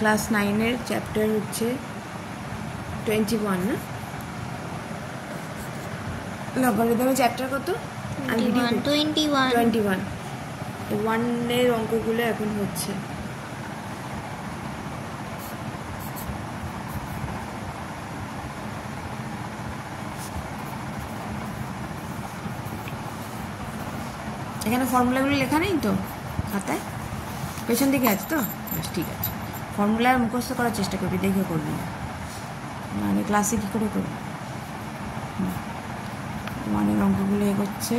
Class 9-এর chapter হচ্ছে 21 না? লগারিদমের chapter কত? 21 1-এর অঙ্কগুলো এখন হচ্ছে। এখানে ফর্মুলাগুলো লেখা নেই তো খাতায়? পেছন দিকে আছে তো? বেশ, ঠিক আছে। ফর্মুলা মুখস্থ করার চেষ্টা করবি, দেখে করবি না, মানে ক্লাসে কী করে করবি। 1-এর অঙ্কগুলো এগোচ্ছে।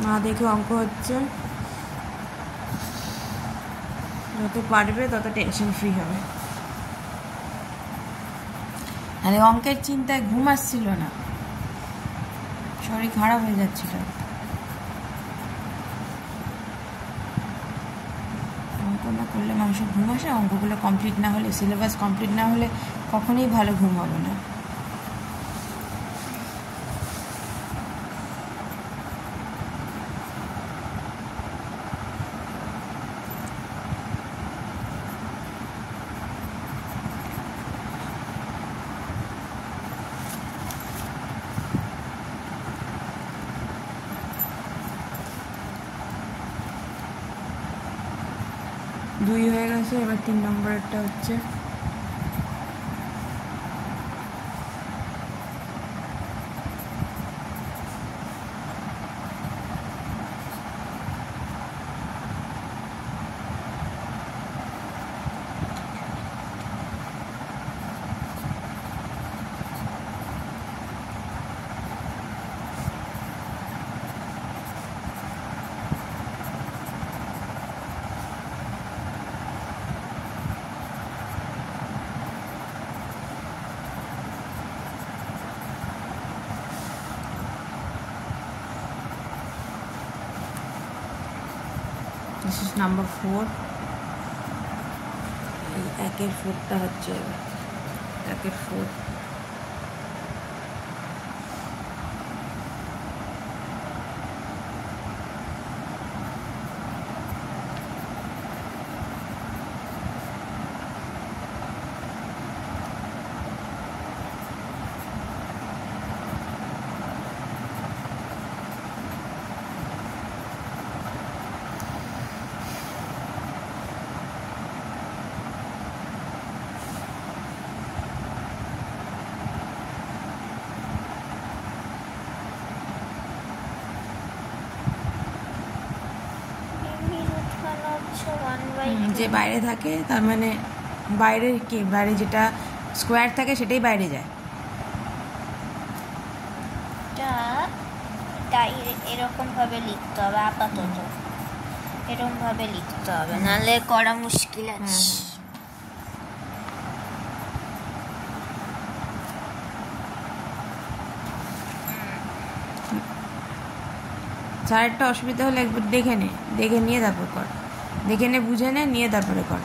না দেখে অঙ্ক হচ্ছে, যত পারবে তত টেনশন ফ্রি হবে। আরে অঙ্কের চিন্তায় ঘুম আসছিল না, শরীর খারাপ হয়ে যাচ্ছিল। অঙ্ক না করলে মানুষের ঘুম আসে, অঙ্কগুলো কমপ্লিট না হলে, সিলেবাস কমপ্লিট না হলে কখনোই ভালো ঘুম হবে না। দুই হয়ে গেছে, এবার 3 নম্বরেরটা হচ্ছে। This is number 4. একের 4টা হচ্ছে, একের 4। যে বাইরে থাকে তার মানে বাইরের কি, বাইরে যেটা স্কোয়ার থাকে সেটাই বাইরে যায়। এরকম ভাবে লিখতে হবে, আপাতত এরকম ভাবে লিখতে হবে, নাহলে করা মুশকিল আছে। স্যার একটা অসুবিধা হলে একবার দেখে নিয়ে তারপর কর, দেখে নে, বুঝে নে, নিয়ে তারপরে কর।